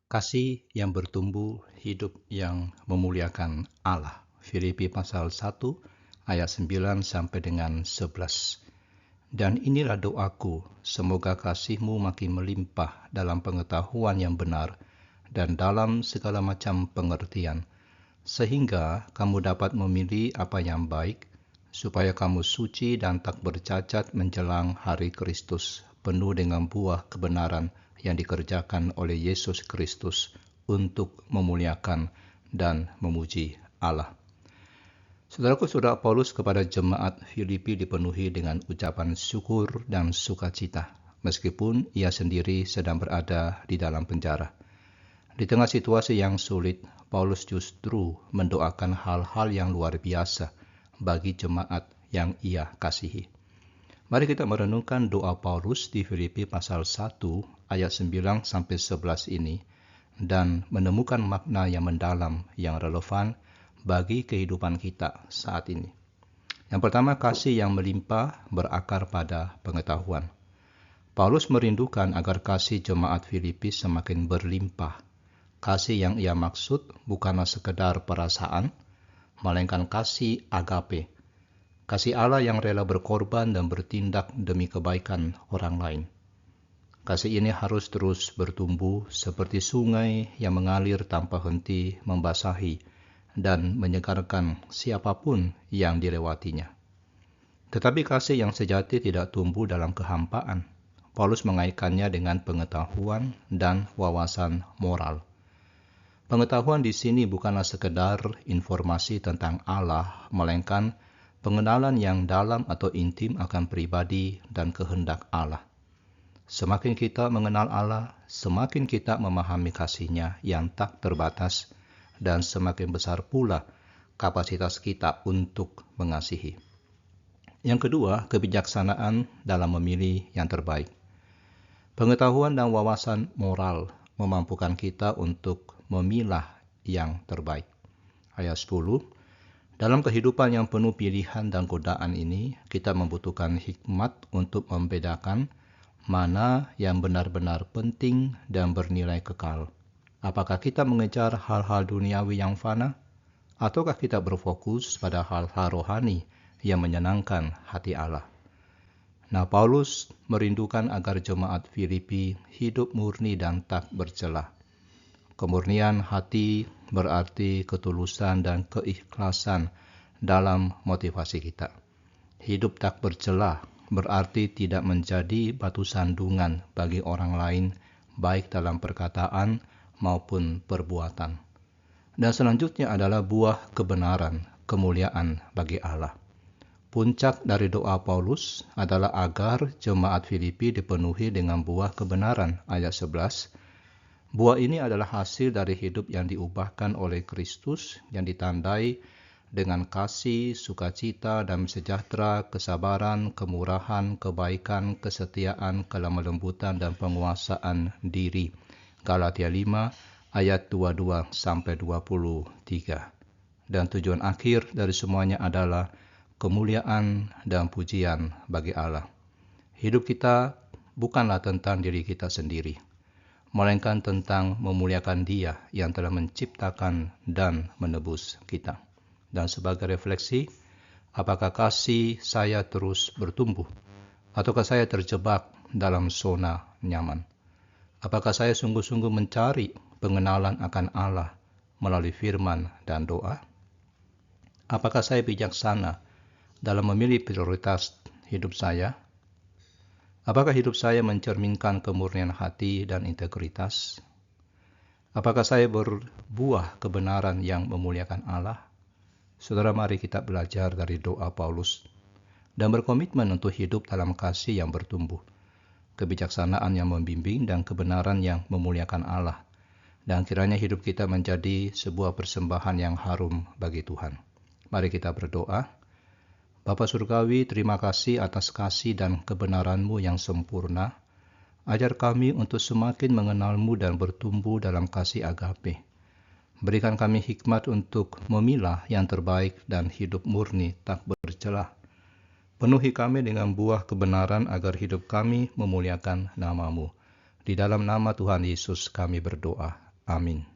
Kasih yang bertumbuh, hidup yang memuliakan Allah. Filipi pasal 1 ayat 9 sampai dengan 11. Dan inilah doaku, semoga kasihmu makin melimpah dalam pengetahuan yang benar dan dalam segala macam pengertian, sehingga kamu dapat memilih apa yang baik, supaya kamu suci dan tak bercacat menjelang hari Kristus, penuh dengan buah kebenaran yang dikerjakan oleh Yesus Kristus untuk memuliakan dan memuji Allah. Saudara Paulus kepada jemaat Filipi dipenuhi dengan ucapan syukur dan sukacita, meskipun ia sendiri sedang berada di dalam penjara. Di tengah situasi yang sulit, Paulus justru mendoakan hal-hal yang luar biasa bagi jemaat yang ia kasihi. Mari kita merenungkan doa Paulus di Filipi pasal 1 ayat 9 sampai 11 ini dan menemukan makna yang mendalam yang relevan bagi kehidupan kita saat ini. Yang pertama, kasih yang melimpah berakar pada pengetahuan. Paulus merindukan agar kasih jemaat Filipi semakin berlimpah. Kasih yang ia maksud bukanlah sekedar perasaan, melainkan kasih agape. Kasih Allah yang rela berkorban dan bertindak demi kebaikan orang lain. Kasih ini harus terus bertumbuh seperti sungai yang mengalir tanpa henti membasahi dan menyegarkan siapapun yang dilewatinya. Tetapi kasih yang sejati tidak tumbuh dalam kehampaan. Paulus mengaitkannya dengan pengetahuan dan wawasan moral. Pengetahuan di sini bukanlah sekedar informasi tentang Allah, melainkan pengenalan yang dalam atau intim akan pribadi dan kehendak Allah. Semakin kita mengenal Allah, semakin kita memahami kasih-Nya yang tak terbatas, dan semakin besar pula kapasitas kita untuk mengasihi. Yang kedua, kebijaksanaan dalam memilih yang terbaik. Pengetahuan dan wawasan moral memampukan kita untuk memilah yang terbaik. Ayat 10, dalam kehidupan yang penuh pilihan dan godaan ini, kita membutuhkan hikmat untuk membedakan mana yang benar-benar penting dan bernilai kekal. Apakah kita mengejar hal-hal duniawi yang fana, ataukah kita berfokus pada hal-hal rohani yang menyenangkan hati Allah? Nah, Paulus merindukan agar jemaat Filipi hidup murni dan tak bercelah. Kemurnian hati berarti ketulusan dan keikhlasan dalam motivasi kita. Hidup tak bercelah berarti tidak menjadi batu sandungan bagi orang lain, baik dalam perkataan maupun perbuatan. Dan selanjutnya adalah buah kebenaran, kemuliaan bagi Allah. Puncak dari doa Paulus adalah agar jemaat Filipi dipenuhi dengan buah kebenaran, ayat 11. Buah ini adalah hasil dari hidup yang diubahkan oleh Kristus, yang ditandai dengan kasih, sukacita, damai sejahtera, kesabaran, kemurahan, kebaikan, kesetiaan, kelemah lembutan, dan penguasaan diri. Galatia 5 ayat 22 sampai 23. Dan tujuan akhir dari semuanya adalah kemuliaan dan pujian bagi Allah. Hidup kita bukanlah tentang diri kita sendiri, melainkan tentang memuliakan Dia yang telah menciptakan dan menebus kita. Dan sebagai refleksi, apakah kasih saya terus bertumbuh? Ataukah saya terjebak dalam zona nyaman? Apakah saya sungguh-sungguh mencari pengenalan akan Allah melalui firman dan doa? Apakah saya bijaksana dalam memilih prioritas hidup saya? Apakah hidup saya mencerminkan kemurnian hati dan integritas? Apakah saya berbuah kebenaran yang memuliakan Allah? Saudara, mari kita belajar dari doa Paulus dan berkomitmen untuk hidup dalam kasih yang bertumbuh, kebijaksanaan yang membimbing, dan kebenaran yang memuliakan Allah. Dan kiranya hidup kita menjadi sebuah persembahan yang harum bagi Tuhan. Mari kita berdoa. Bapa Surgawi, terima kasih atas kasih dan kebenaran-Mu yang sempurna. Ajar kami untuk semakin mengenal-Mu dan bertumbuh dalam kasih agape. Berikan kami hikmat untuk memilah yang terbaik dan hidup murni tak bercelah. Penuhi kami dengan buah kebenaran agar hidup kami memuliakan nama-Mu. Di dalam nama Tuhan Yesus kami berdoa. Amin.